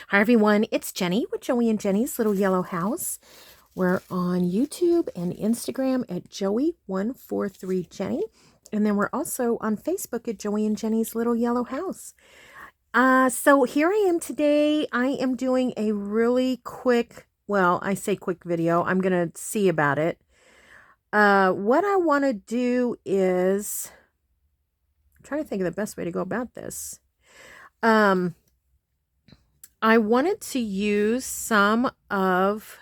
Hi everyone, it's Jenny with Joey and Jenny's Little Yellow House. We're on YouTube and Instagram at Joey143Jenny. And then we're also on Facebook at Joey and Jenny's Little Yellow House. So here I am today. I am doing a really quick, well, I say quick video. I'm going to see about it. What I want to do is, I'm trying to think of the best way to go about this. I wanted to use some of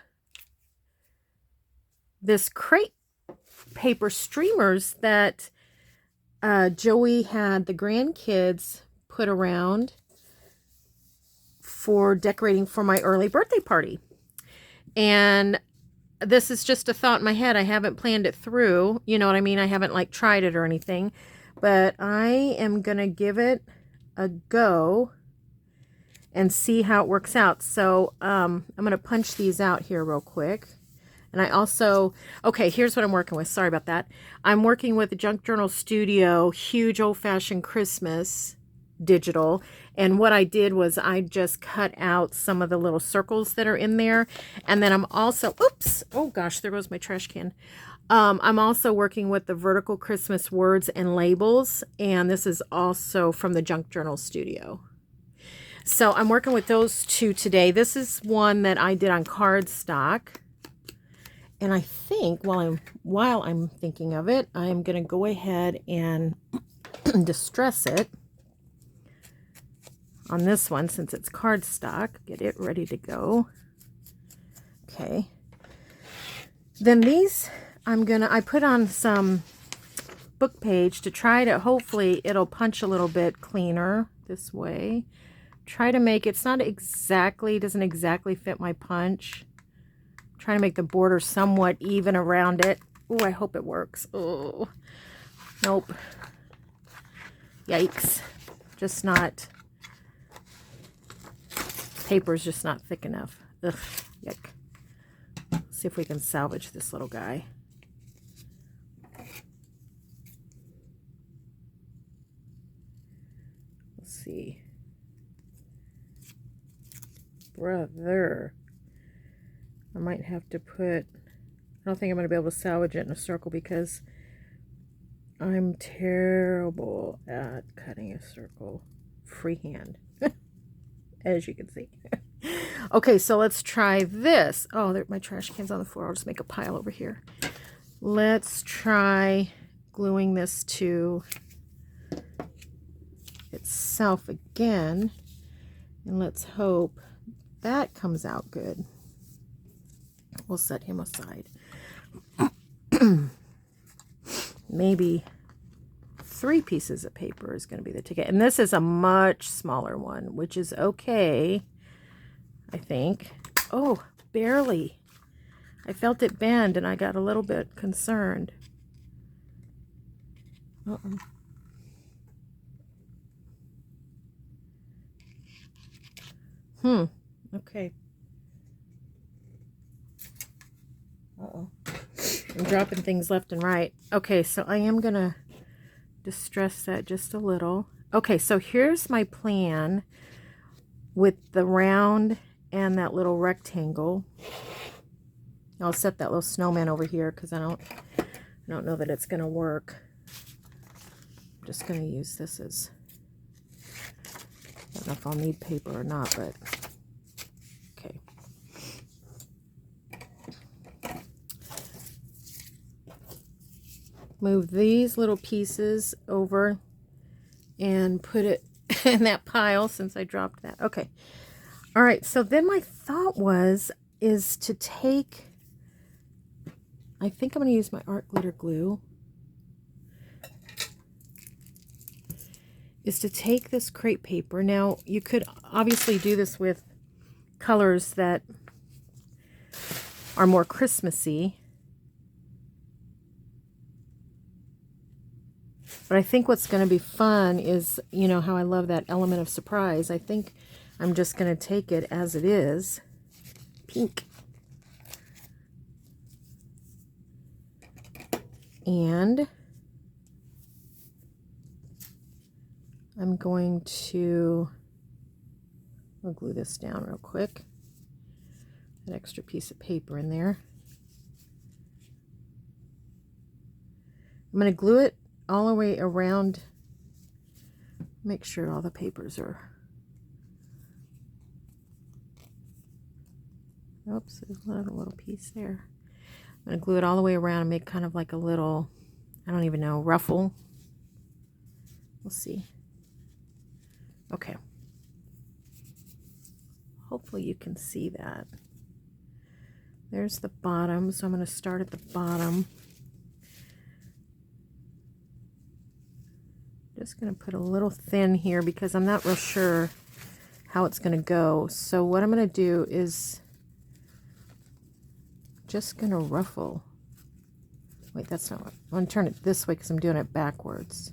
this crepe paper streamers that Joey had the grandkids put around for decorating for my early birthday party. And this is just a thought in my head. I haven't planned it through. You know what I mean? I haven't like tried it or anything. But I am going to give it a go and see how it works out. So I'm going to punch these out here real quick. And I also, okay, here's what I'm working with. Sorry about that. I'm working with the Junk Journal Studio Huge Old Fashioned Christmas digital. And what I did was I just cut out some of the little circles that are in there. And then I'm also, oops, oh gosh, there goes my trash can. I'm also working with the vertical Christmas words and labels. And this is also from the Junk Journal Studio. So I'm working with those two today. This is one that I did on cardstock. And I think while I'm thinking of it, I'm going to go ahead and distress it on this one since it's cardstock. Get it ready to go. Okay. Then these I put on some book page to try to, hopefully it'll punch a little bit cleaner this way. Try to make, it's not exactly, doesn't exactly fit my punch. Trying to make the border somewhat even around it. Oh, I hope it works. Oh, nope. Yikes. Just not, paper's just not thick enough. Ugh, yuck. Let's see if we can salvage this little guy. Let's see. Brother. I might have to put, I don't think I'm going to be able to salvage it in a circle because I'm terrible at cutting a circle freehand, as you can see. Okay, so let's try this. Oh, my trash can's on the floor. I'll just make a pile over here. Let's try gluing this to itself again. And let's hope that comes out good. We'll set him aside. Maybe 3 pieces of paper is going to be the ticket. And this is a much smaller one, which is okay, I think. Oh, barely. I felt it bend and I got a little bit concerned. Okay. Uh-oh. I'm dropping things left and right. Okay, so I am going to distress that just a little. Okay, so here's my plan with the round and that little rectangle. I'll set that little snowman over here because I don't know that it's going to work. I'm just going to use this as, I don't know if I'll need paper or not, but okay. Move these little pieces over and put it in that pile since I dropped that. Okay. All right. So then my thought is to take, I think I'm going to use my art glitter glue, is to take this crepe paper. Now you could obviously do this with colors that are more Christmassy. But I think what's going to be fun is, you know, how I love that element of surprise. I think I'm just going to take it as it is. Pink. And I'm going to I'll glue this down real quick. That extra piece of paper in there. I'm going to glue it all the way around. Make sure all the papers are... Oops, there's another little piece there. I'm going to glue it all the way around and make kind of like a little, I don't even know, ruffle. We'll see. Okay. Hopefully you can see that. There's the bottom, so I'm going to start at the bottom. Just going to put a little thin here because I'm not real sure how it's going to go. So what I'm going to do is just going to ruffle. Wait, that's not what. I'm going to turn it this way because I'm doing it backwards.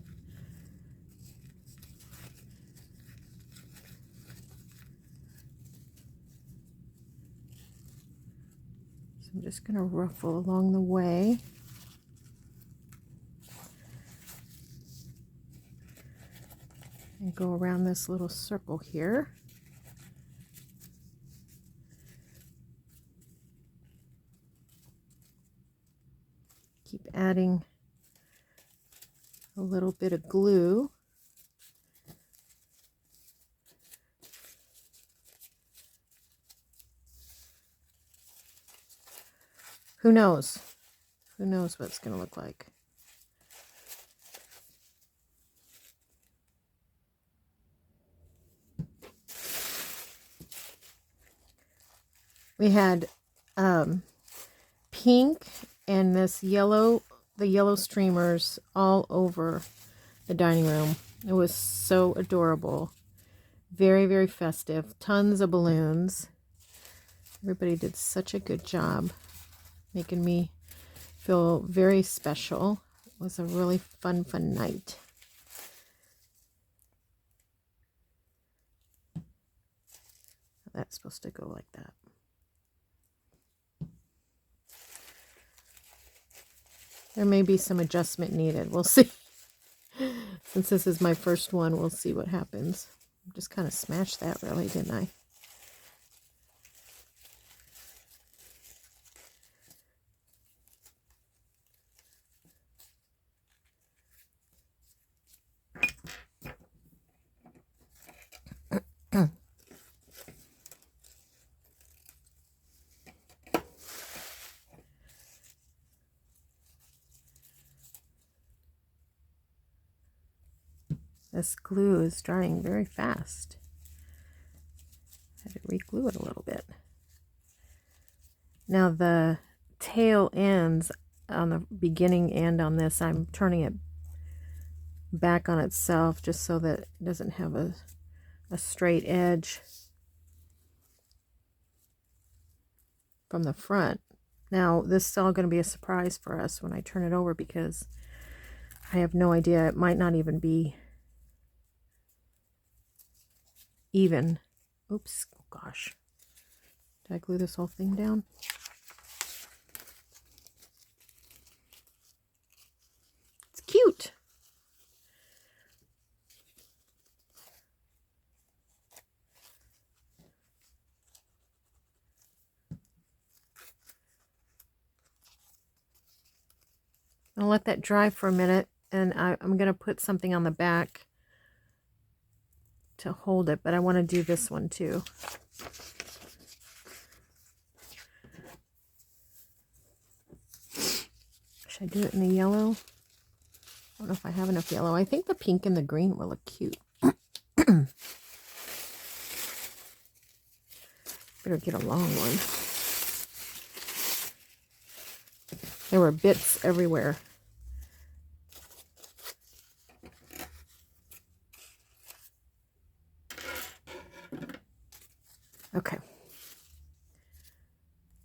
So I'm just going to ruffle along the way. And go around this little circle here. Keep adding a little bit of glue. Who knows? Who knows what it's going to look like? We had pink and this yellow, the yellow streamers all over the dining room. It was so adorable. Very, very festive. Tons of balloons. Everybody did such a good job making me feel very special. It was a really fun night. That's supposed to go like that. There may be some adjustment needed. We'll see. Since this is my first one, we'll see what happens. Just kind of smashed that really, didn't I? This glue is drying very fast. I had to re-glue it a little bit. Now the tail ends on the beginning and on this, I'm turning it back on itself just so that it doesn't have a straight edge from the front. Now this is all going to be a surprise for us when I turn it over because I have no idea. It might not even be even. Oops, oh gosh. Did I glue this whole thing down? It's cute. I'll let that dry for a minute, and I'm going to put something on the back to hold it, but I want to do this one too. Should I do it in the yellow? I don't know if I have enough yellow. I think the pink and the green will look cute. Better get a long one. There were bits everywhere. Okay.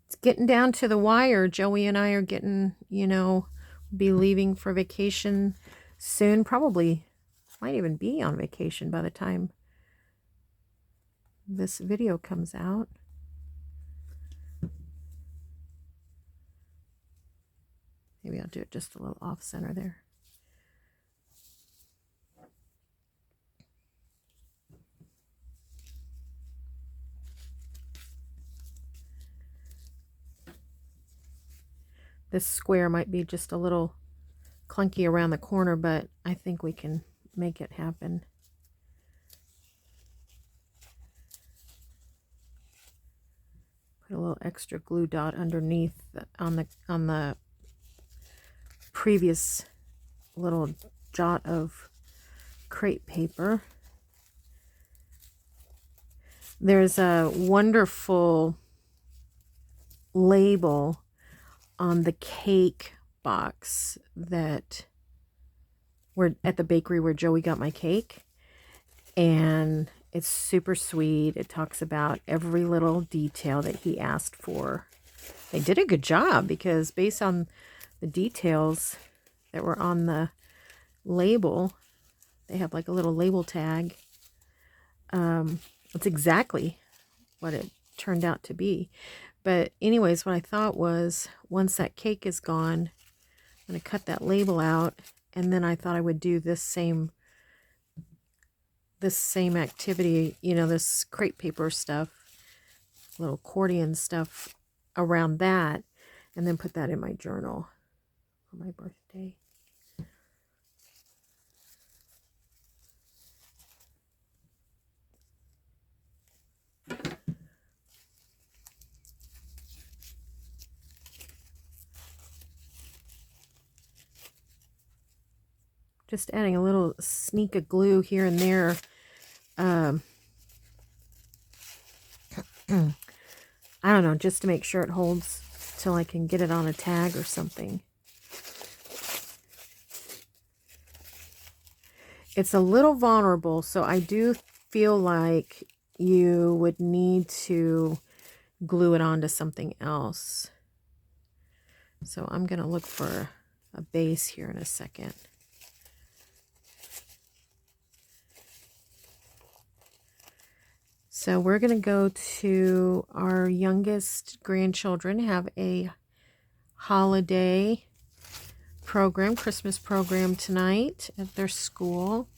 It's getting down to the wire. Joey and I are getting, you know, be leaving for vacation soon. Probably might even be on vacation by the time this video comes out. Maybe I'll do it just a little off center there. This square might be just a little clunky around the corner, but I think we can make it happen. Put a little extra glue dot underneath on the previous little jot of crepe paper. There's a wonderful label on the cake box that we're at the bakery where Joey got my cake, and it's super sweet. It talks about every little detail that he asked for. They did a good job, because based on the details that were on the label, they have like a little label tag. It's exactly what it turned out to be. But anyways, what I thought was, once that cake is gone, I'm going to cut that label out, and then I thought I would do this same activity, you know, this crepe paper stuff, little accordion stuff around that, and then put that in my journal for my birthday. Just adding a little sneak of glue here and there. I don't know, just to make sure it holds till I can get it on a tag or something. It's a little vulnerable, so I do feel like you would need to glue it onto something else. So I'm going to look for a base here in a second. So we're going to go to our youngest grandchildren, have a holiday program, Christmas program tonight at their school.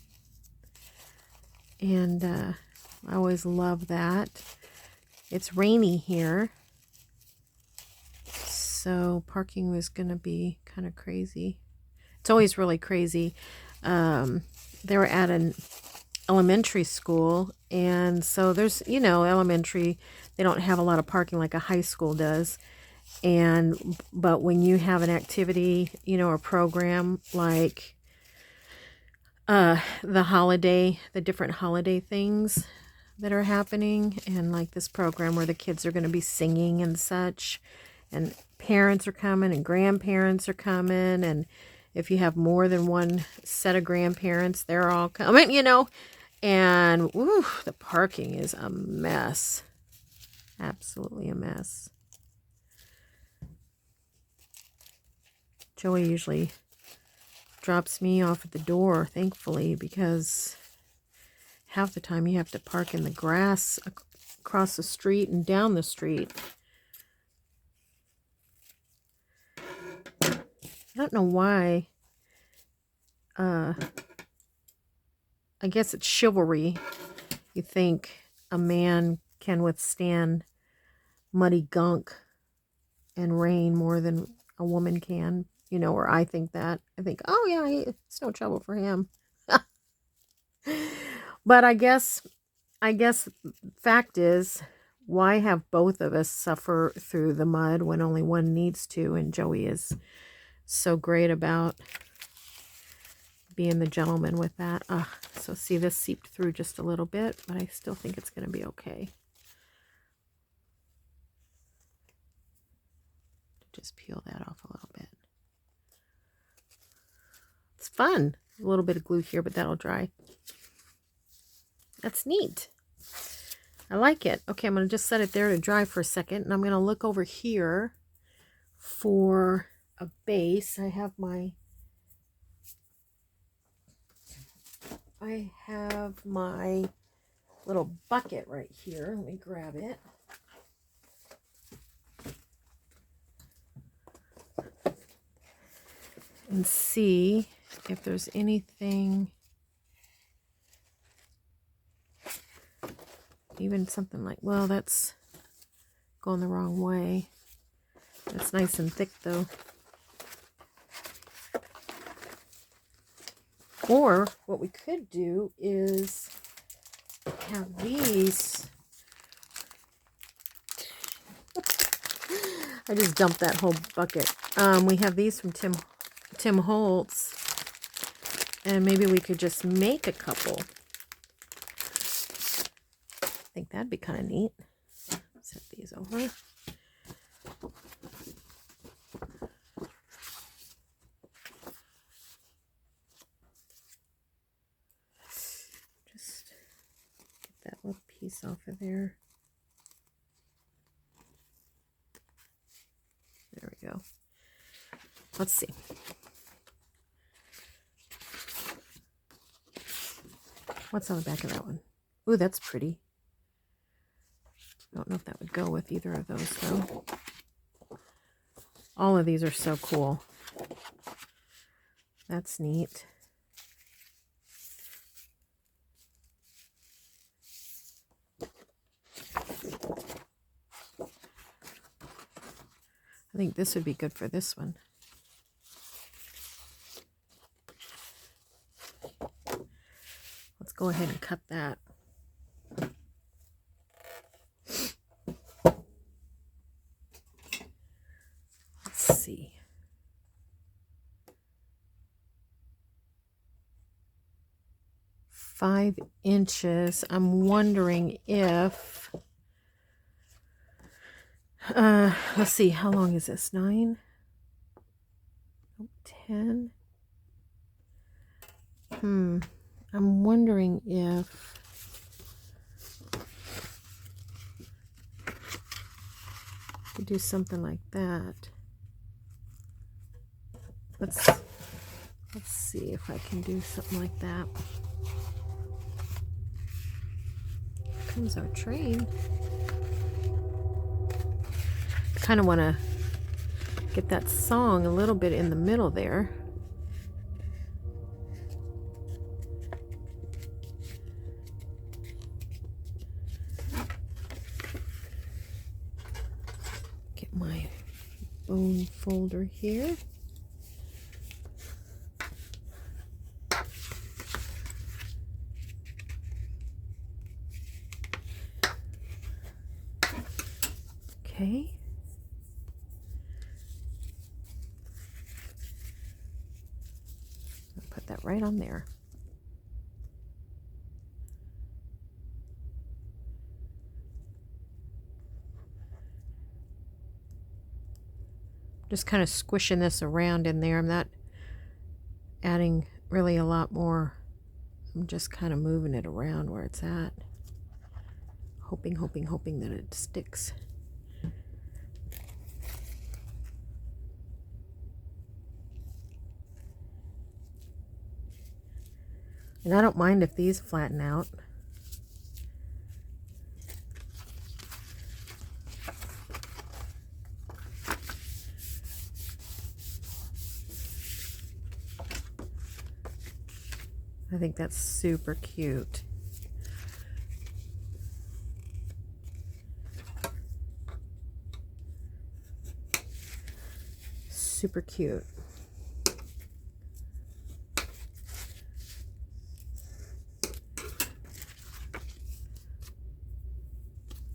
And I always love that. It's rainy here, so parking was going to be kind of crazy. It's always really crazy. They were at an elementary school, and so there's, you know, elementary, they don't have a lot of parking like a high school does. But when you have an activity, you know, a program like the different holiday things that are happening, and like this program where the kids are going to be singing and such, and parents are coming and grandparents are coming, and if you have more than one set of grandparents, they're all coming, you know. And woo, the parking is a mess. Absolutely a mess. Joey usually drops me off at the door, thankfully, because half the time you have to park in the grass across the street and down the street. I don't know why. I guess it's chivalry. You think a man can withstand muddy gunk and rain more than a woman can, you know, or I think that. I think, oh yeah, it's no trouble for him. But I guess fact is, why have both of us suffer through the mud when only one needs to? And Joey is so great about being the gentleman with that. So see, this seeped through just a little bit, but I still think it's going to be okay. Just peel that off a little bit. It's fun. A little bit of glue here, but that'll dry. That's neat. I like it. Okay, I'm going to just set it there to dry for a second, and I'm going to look over here for a base. I have my little bucket right here. Let me grab it. And see if there's anything, even something like, well, that's going the wrong way. It's nice and thick though. Or what we could do is have these. I just dumped that whole bucket. We have these from Tim Holtz, and maybe we could just make a couple. I think that'd be kind of neat. Set these over. Just get that little piece off of there. There we go. Let's see. What's on the back of that one? Ooh, that's pretty. I don't know if that would go with either of those, though. All of these are so cool. That's neat. I think this would be good for this one. Let's go ahead and cut that. Let's see. Five inches. I'm wondering if let's see, how long is this? 9? 10? I'm wondering if we do something like that. Let's see if I can do something like that. Here comes our train. I kind of want to get that song a little bit in the middle there. Get my bone folder here. Okay. I'll put that right on there. Just kind of squishing this around in there. I'm not adding really a lot more. I'm just kind of moving it around where it's at. Hoping that it sticks. And I don't mind if these flatten out. I think that's super cute. Super cute.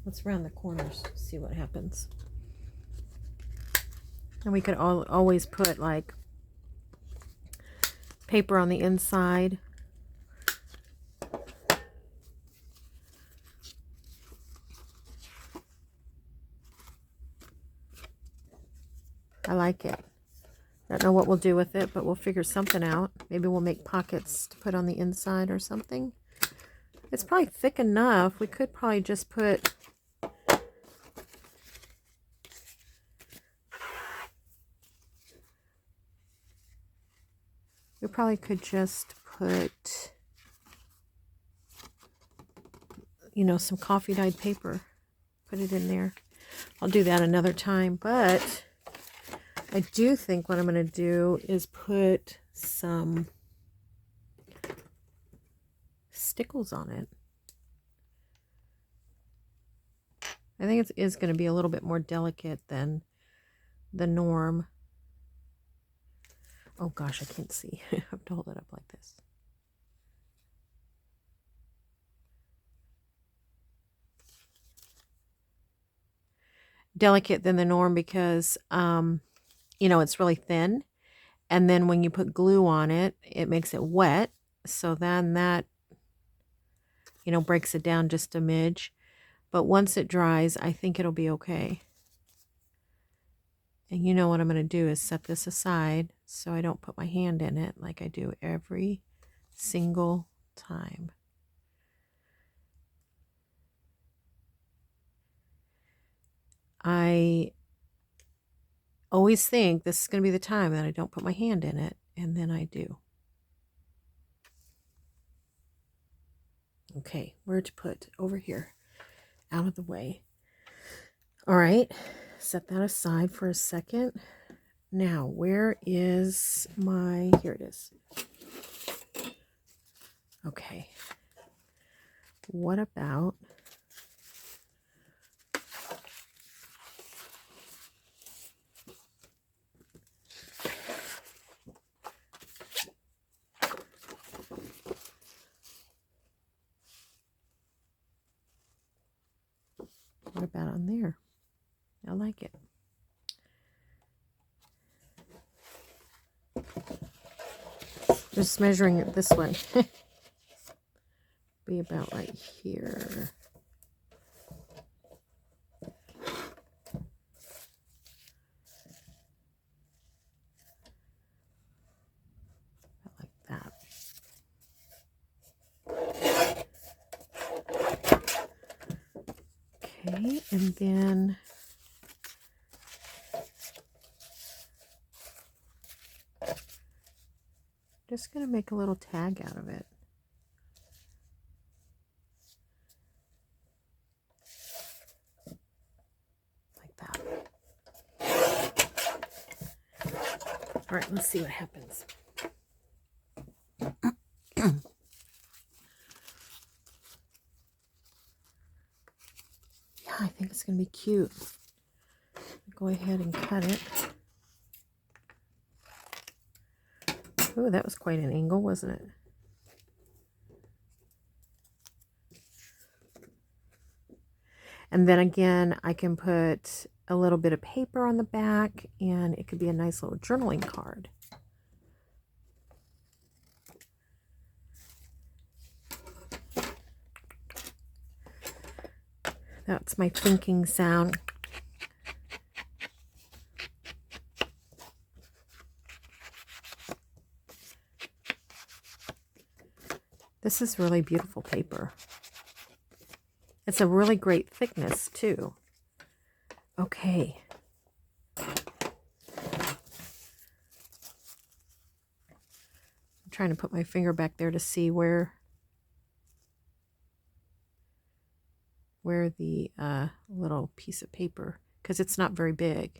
Let's round the corners, see what happens. And we could always put like paper on the inside. I like it. I don't know what we'll do with it, but we'll figure something out. Maybe we'll make pockets to put on the inside or something. It's probably thick enough. We could probably just put you know, some coffee dyed paper. Put it in there. I'll do that another time, but I do think what I'm going to do is put some stickles on it. I think it is going to be a little bit more delicate than the norm. Oh gosh, I can't see. I have to hold it up like this. delicate than the norm because, you know, it's really thin. And then when you put glue on it, it makes it wet. So then that, you know, breaks it down just a smidge. But once it dries, I think it'll be okay. And you know what I'm going to do is set this aside so I don't put my hand in it like I do every single time. I always think this is going to be the time that I don't put my hand in it, and then I do. Okay, where to put? Over here, out of the way. All right, set that aside for a second. Now, where is my, here it is. Okay, what about on there? I like it. Just measuring it this way. Be about right here. About like that. Okay, and then just going to make a little tag out of it. Like that. All right, let's see what happens. Yeah, I think it's going to be cute. Go ahead and cut it. Oh, that was quite an angle, wasn't it? And then again, I can put a little bit of paper on the back, and it could be a nice little journaling card. That's my thinking sound. This is really beautiful paper. It's a really great thickness too. Okay. I'm trying to put my finger back there to see where the little piece of paper, because it's not very big.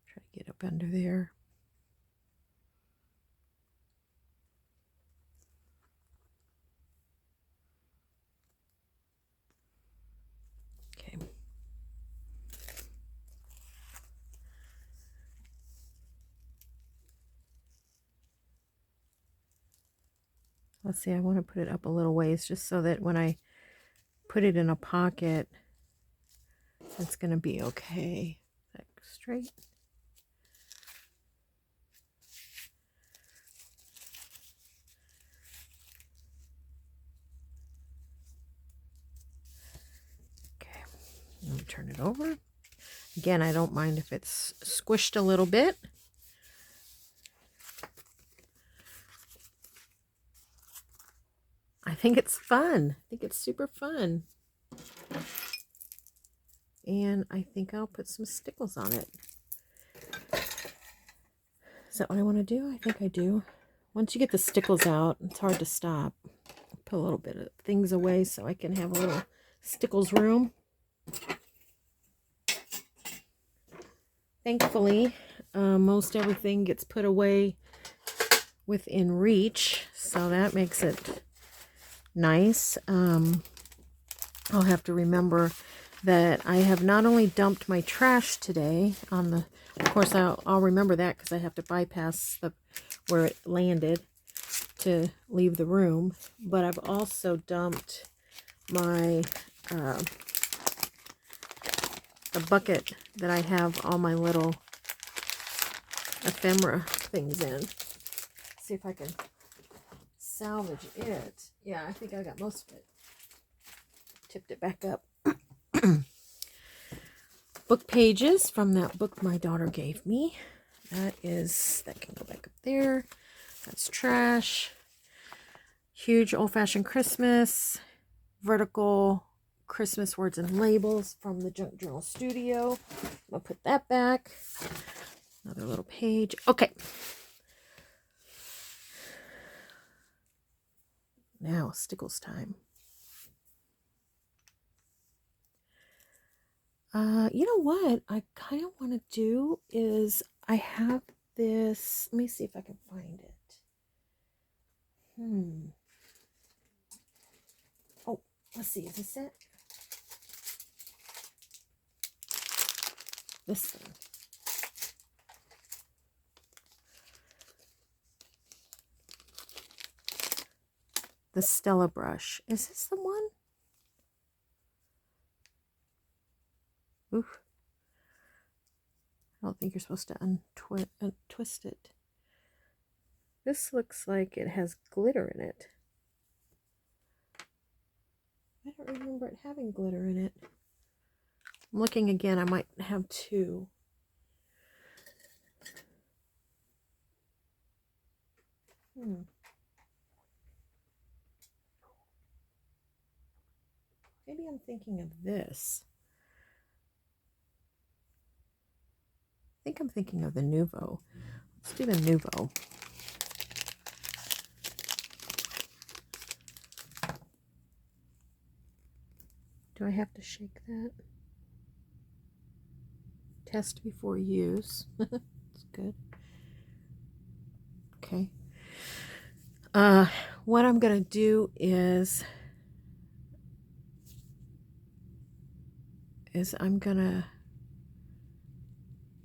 Try to get up under there. Okay. Let's see, I want to put it up a little ways just so that when I put it in a pocket, it's going to be okay. That straight. Okay, let me turn it over. Again, I don't mind if it's squished a little bit. I think it's fun. I think it's super fun. And I think I'll put some stickles on it. Is that what I want to do? I think I do. Once you get the stickles out, it's hard to stop. Put a little bit of things away so I can have a little stickles room. Thankfully, most everything gets put away within reach, so that makes it nice. I'll have to remember that I have not only dumped my trash today on the, of course I'll remember that because I have to bypass where it landed to leave the room, but I've also dumped my uh, the bucket that I have all my little ephemera things in. See if I can salvage it. Yeah, I think I got most of it. Tipped it back up. Book pages from that book my daughter gave me. That can go back up there. That's trash. Huge old-fashioned Christmas. Vertical Christmas words and labels from the Junk Journal Studio. I'll put that back. Another little page. Okay. Now, stickles time. You know what I kind of want to do is I have this. Let me see if I can find it. Oh, let's see. Is this it? This thing. The Stella brush. Is this the one? Oof. I don't think you're supposed to untwist it. This looks like it has glitter in it. I don't remember it having glitter in it. I'm looking again. I might have two. Maybe I'm thinking of this. I think I'm thinking of the Nuvo. Let's do the Nuvo. Do I have to shake that? Test before use. That's good. Okay. What I'm going to do is I'm going to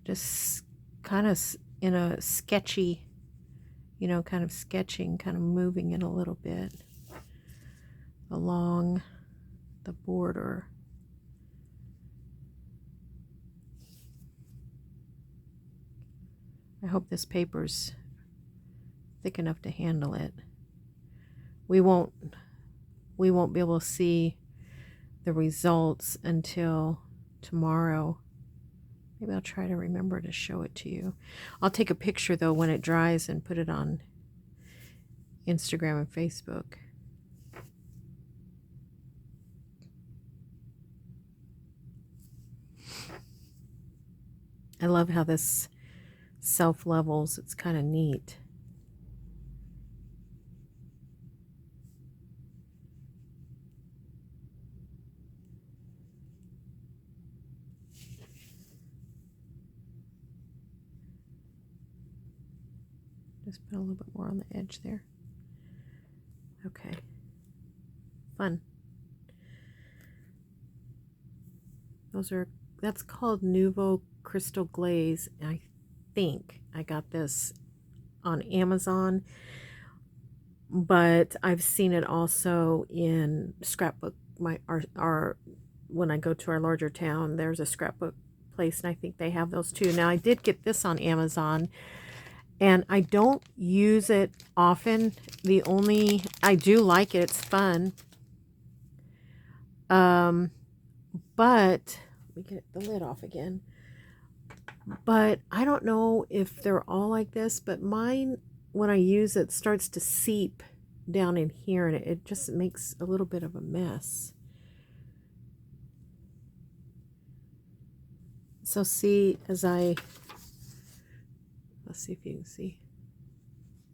just kind of in a sketchy, kind of sketching, kind of moving it a little bit along the border. I hope this paper's thick enough to handle it. We won't be able to see the results until tomorrow. Maybe I'll try to remember to show it to you. I'll take a picture though when it dries and put it on Instagram and Facebook. I love how this self-levels. It's kind of neat. Just put a little bit more on the edge there. Okay. Fun. That's called Nuvo Crystal Glaze. I think I got this on Amazon, but I've seen it also in scrapbook. When I go to our larger town, there's a scrapbook place, and I think they have those too. Now, I did get this on Amazon, and I don't use it often. I do like it. It's fun. But let me get the lid off again. But I don't know if they're all like this, but mine, when I use it, starts to seep down in here, and it just makes a little bit of a mess. So see, let's see if you can see.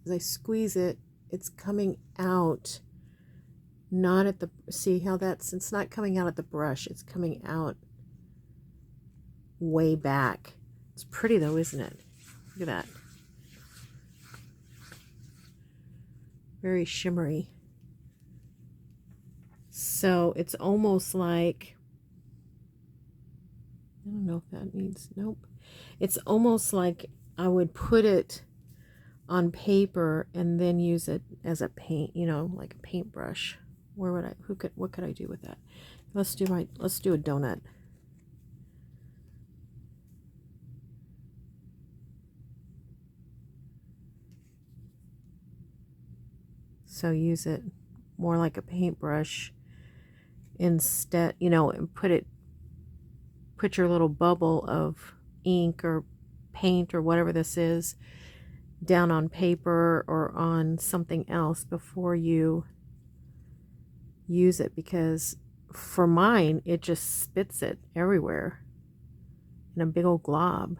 As I squeeze it, it's coming out, not at the, see how it's not coming out at the brush, it's coming out way back. It's pretty though, isn't it? Look at that. Very shimmery. So it's almost like, I don't know if that needs, nope. It's almost like I would put it on paper and then use it as a paint, like a paintbrush. Where would I, what could I do with that? Let's do a donut. So use it more like a paintbrush instead, you know, and put your little bubble of ink or paint or whatever this is down on paper or on something else before you use it, because for mine it just spits it everywhere in a big old glob.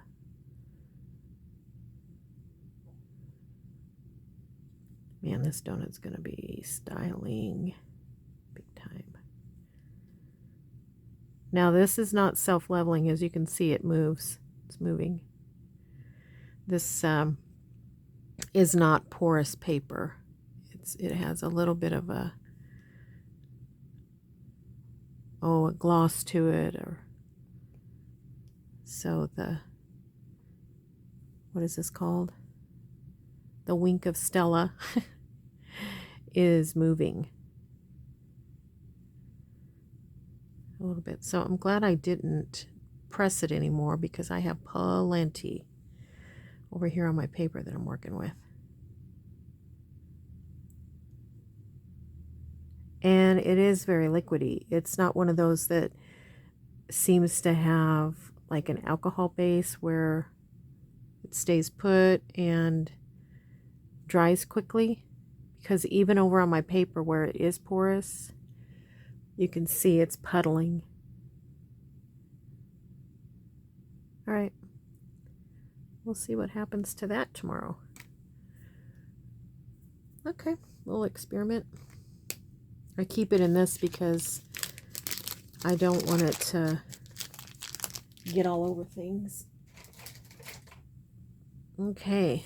Man, this donut's gonna be styling big time. Now this is not self-leveling. As you can see, it moves. It's moving. This is not porous paper. It has a little bit of a gloss to it, or so what is this called? The wink of Stella is moving a little bit. So I'm glad I didn't press it anymore, because I have plenty over here on my paper that I'm working with. And it is very liquidy. It's not one of those that seems to have like an alcohol base where it stays put and dries quickly, because even over on my paper where it is porous, you can see it's puddling. All right, we'll see what happens to that tomorrow. Okay, little experiment. I keep it in this because I don't want it to get all over things. Okay.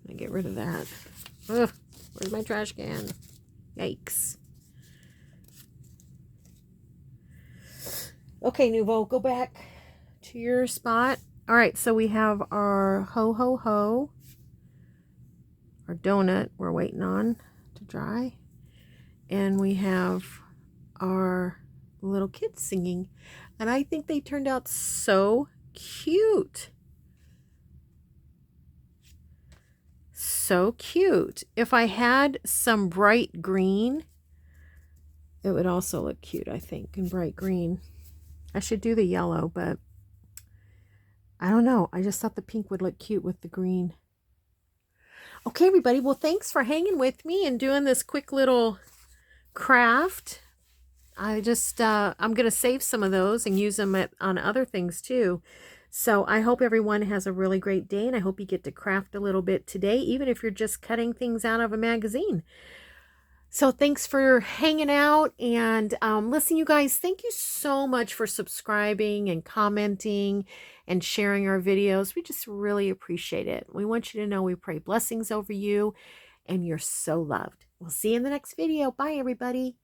I get rid of that. Ugh, where's my trash can? Yikes. Okay, Nouveau, go back to your spot. All right, so we have our ho ho ho, our donut we're waiting on to dry, and we have our little kids singing, and I think they turned out so cute. So cute. If I had some bright green, it would also look cute, I think, in bright green. I should do the yellow, but I don't know. I just thought the pink would look cute with the green. Okay, everybody. Well, thanks for hanging with me and doing this quick little craft. I'm going to save some of those and use them on other things too. So I hope everyone has a really great day, and I hope you get to craft a little bit today, even if you're just cutting things out of a magazine. So thanks for hanging out, and listen, you guys, thank you so much for subscribing and commenting and sharing our videos. We just really appreciate it. We want you to know we pray blessings over you, and you're so loved. We'll see you in the next video. Bye, everybody.